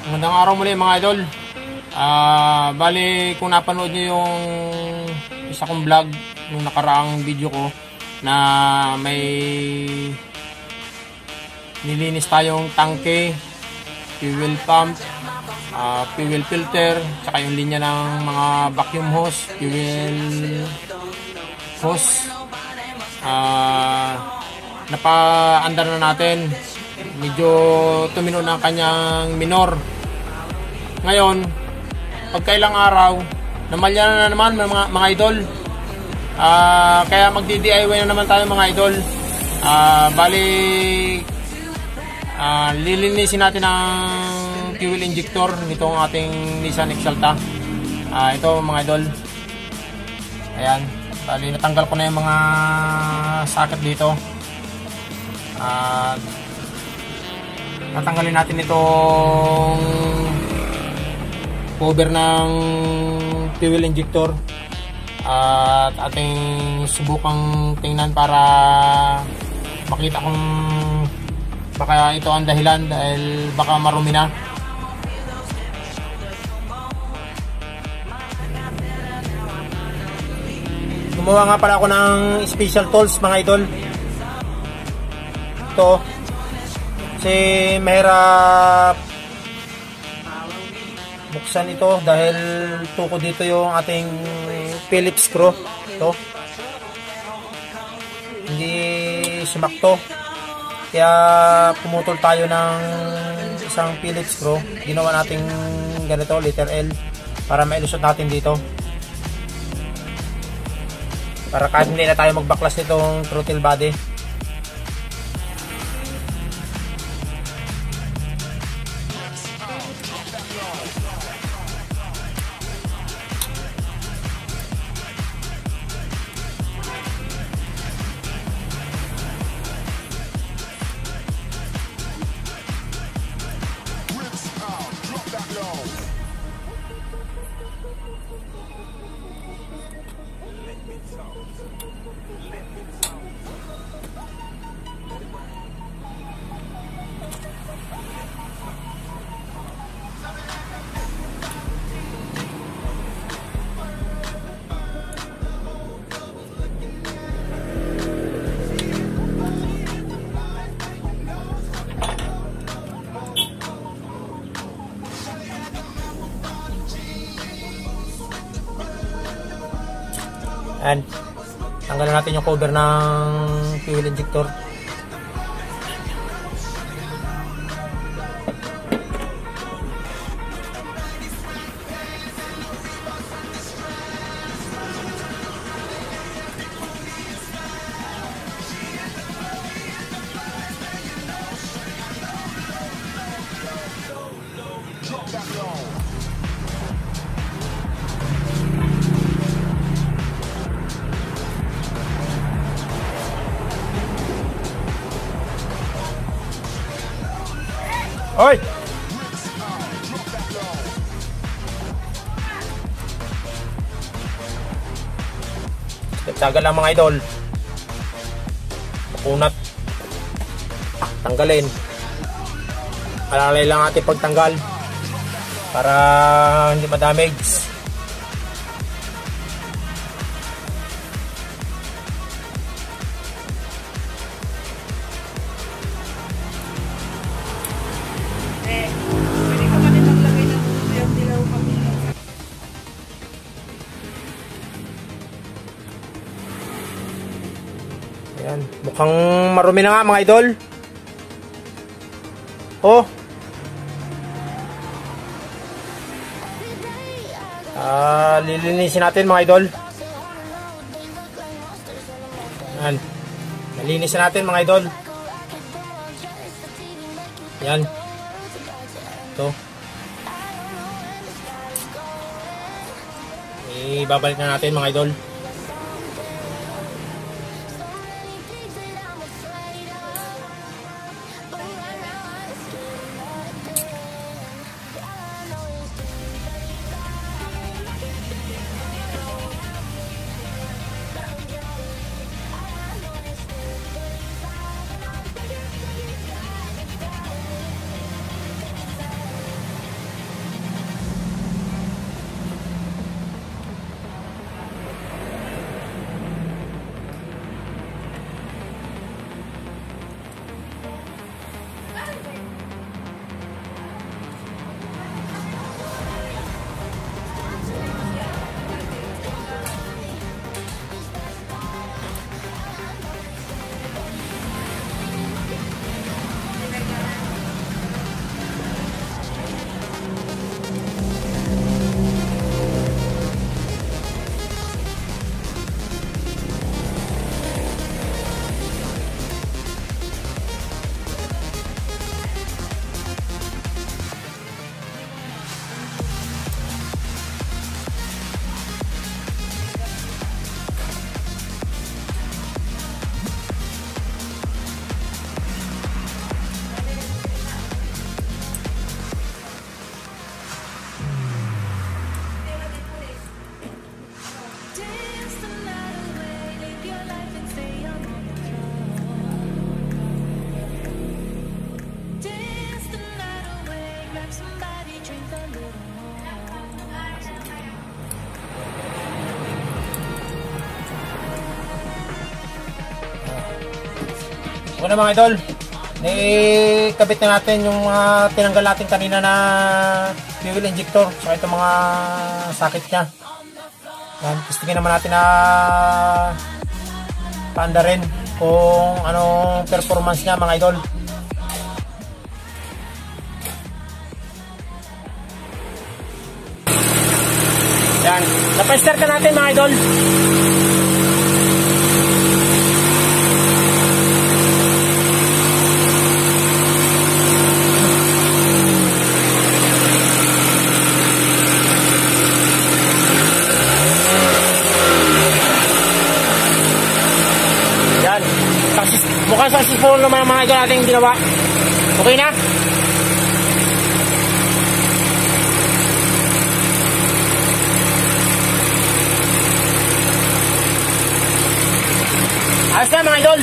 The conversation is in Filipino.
Magandang araw muli mga idol. Bali kung napanood nyo yung isa kong vlog nung nakaraang video ko na may nilinis tayong tangke, fuel pump, fuel filter, tsaka yung linya ng mga vacuum hose, fuel hose. Napa-andar na natin. Medyo tumino na ang kanyang minor. Ngayon, pagkailang araw, namalya na naman mga idol. Kaya magdi-DIY na naman tayo mga idol. Bali, lilinisin natin ang fuel injector nitong ating Nissan Exalta. Ito mga idol. Ayan. Bali, natanggal ko na yung mga socket dito. Natanggalin natin itong cover ng fuel injector at ating subukang tingnan para makita kung baka ito ang dahilan dahil baka marumi na. Gumawa nga pala ako ng special tools mga idol. Ito kasi mahirap buksan ito dahil tuko dito yung ating Phillips screw. Ito hindi sumakto, kaya pumutol tayo ng isang Phillips screw. Ginawa natin ganito, letter L, para mailusot natin dito para kahit hindi na tayo magbaklas nitong throttle body. And tanggalin natin yung cover ng fuel injector. Oy! Tsaga lang mga idol. Makunat. Tanggalin. Alalay lang natin pagtanggal para hindi ma-damage. Ayan, mukhang marumi na nga mga idol. Oh. Lilinisin natin mga idol. Ayan. Nalinisin natin mga idol. Ayan. Ito. Ibabalik na natin mga idol. Okay na mga idol. Kabit na natin yung tinanggal natin kanina na fuel injector. So ito mga sakit niya. Yan, testingin naman natin na paanda rin kung anong performance niya mga idol. Yan, napa-start na natin mga idol. Mukhang successful naman ang mga idol natin ginawa. Okay na? Ayos na mga idol.